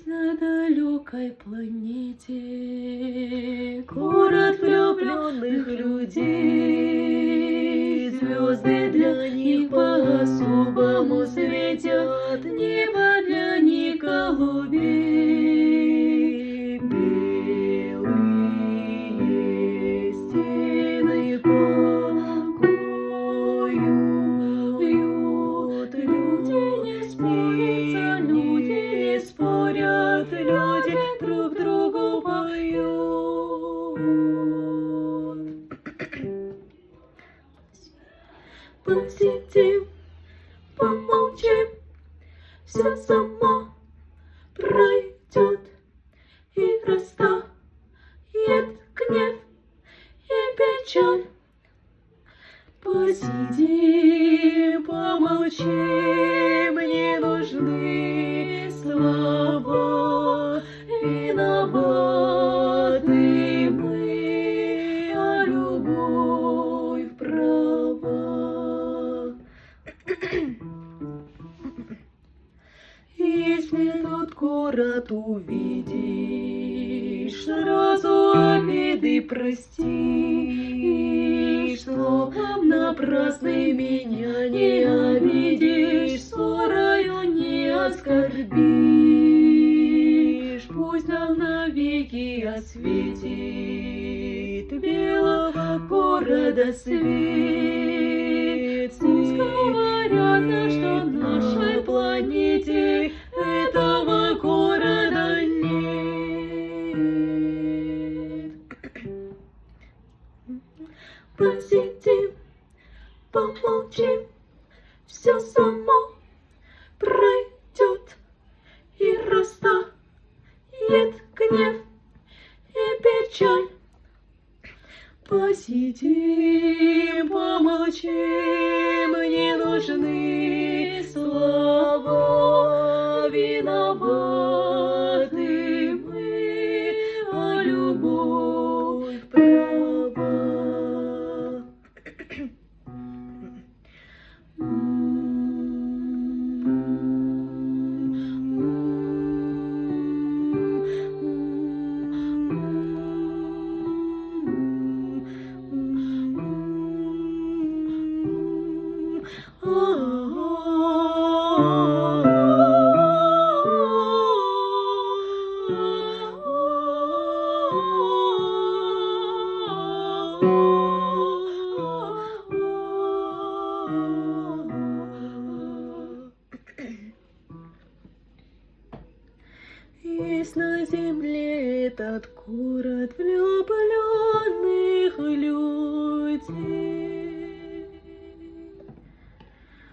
Есть на далекой планете город влюбленных людей. Звезды для них по-особому светят, небо для них голубей. Белые стены покоют, люди не спится, люди не спорят, люди друг другу поют. Посидим, помолчим, все само пройдет, и растает гнев и печаль. Посидим, помолчим, не нужны слова. Виноваты мы, а любовь права. Если тот город увидишь, сразу обиды простишь. Словом напрасно меня не обидишь, ссорою не оскорбишь. Пусть нам навеки осветит белого города свет. Пусть говорят, что на нашей планете этого города нет. Посидим, помолчим, все само пройдет, и растает гнев и печаль. Посидим, помолчим, не нужны слова. Виноваты мы, а любовь права. Есть на земле этот город влюбленных людей.